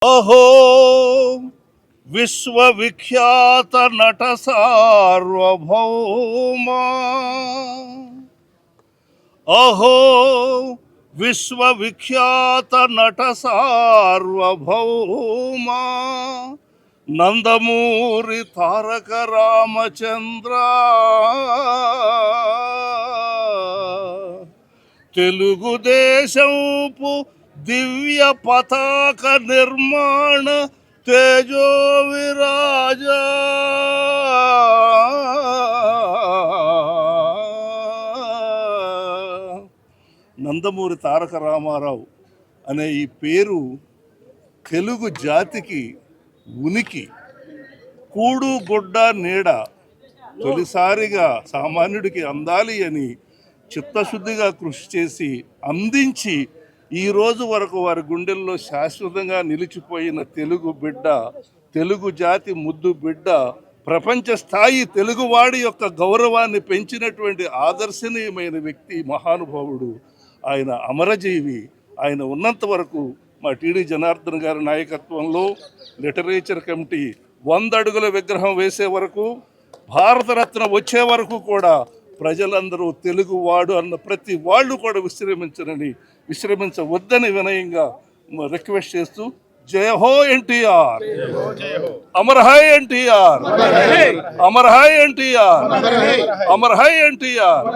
అహో విశ్వవిఖ్యాత నట సార్వభౌమా, అహో విశ్వవిఖ్యాత నట సార్వభౌమా, నందమూరి తారక రామచంద్ర, తెలుగుదేశంపు దివ్య పతాక నిర్మాణ తేజో విరాజ, నందమూరి తారక రామారావు అనే ఈ పేరు తెలుగు జాతికి ఉనికి, కూడు గుడ్డ నీడ తొలిసారిగా సామాన్యుడికి అందాలి అని చిత్తశుద్ధిగా కృషి చేసి అందించి ఈ రోజు వరకు వారి గుండెల్లో శాశ్వతంగా నిలిచిపోయిన తెలుగు బిడ్డ, తెలుగు జాతి ముద్దు బిడ్డ, ప్రపంచ స్థాయి తెలుగువాడి యొక్క గౌరవాన్ని పెంచినటువంటి ఆదర్శనీయమైన వ్యక్తి, మహానుభావుడు. ఆయన అమరజీవి. ఆయన ఉన్నంత వరకు మా టీడీ జనార్దన్ గారి నాయకత్వంలో లిటరేచర్ కమిటీ 100 అడుగుల విగ్రహం వేసే వరకు, భారతరత్న వచ్చే వరకు కూడా ప్రజలందరూ తెలుగువాడు అన్న ప్రతి వాళ్ళు కూడా విశ్రమించవద్దని వినయంగా రిక్వెస్ట్ చేస్తూ, జయ హో NTR, Amar high NTR, Amar high NTR, Amar high NTR.